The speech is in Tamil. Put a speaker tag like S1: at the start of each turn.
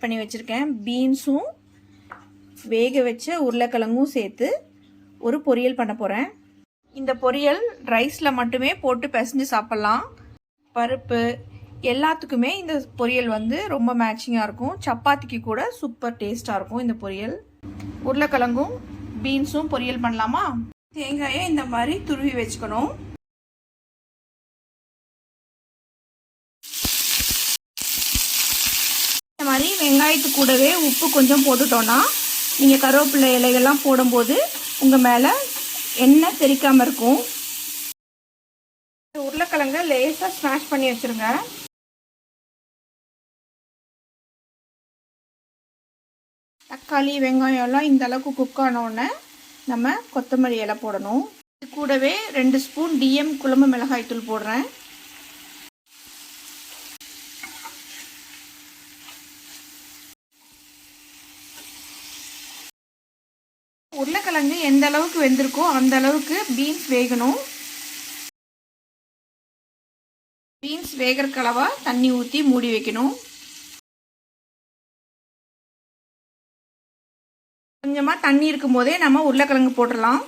S1: பண்ணி வச்சுருக்கேன். பீன்ஸும் வேக வச்ச உருளைக்கிழங்கும் சேர்த்து ஒரு பொரியல் பண்ண போகிறேன். இந்த பொரியல் ரைஸில் மட்டுமே போட்டு பிசைஞ்சு சாப்பிட்லாம். பருப்பு எல்லாத்துக்குமே இந்த பொரியல் வந்து ரொம்ப மேட்சிங்காக இருக்கும். சப்பாத்திக்கு கூட சூப்பர் டேஸ்ட்டாக இருக்கும் இந்த பொரியல். உருளைக்கிழங்கும் பீன்ஸும் பொரியல் பண்ணலாமா? தேங்காயை இந்த மாதிரி துருவி வச்சுக்கணும். இந்த மாதிரி வெங்காயத்து கூடவே உப்பு கொஞ்சம் போட்டுட்டோன்னா நீங்கள் கருவேப்பிலை இலைகள்லாம் போடும்போது உங்கள் மேலே எண்ணெய் தெறிக்காமல் இருக்கும். உருளைக்கிழங்க லேசாக ஸ்மாஷ் பண்ணி வச்சுருங்க. தக்காளி வெங்காயம் எல்லாம் இந்த அளவுக்கு குக் ஆனோடனே நம்ம கொத்தமல்லி இலை போடணும். இது கூடவே 2 ஸ்பூன் டிஎம் குழம்பு மிளகாய் தூள் போடுறேன். உருளைக்கிழங்கு எந்த அளவுக்கு வெந்திருக்கோ அந்த அளவுக்கு பீன்ஸ் வேகணும். பீன்ஸ் வேகிறதுக்கு அளவா தண்ணி ஊற்றி மூடி வைக்கணும். கொஞ்சமாக தண்ணி இருக்கும் போதே நம்ம உருளைக்கிழங்கு போட்டுடலாம்.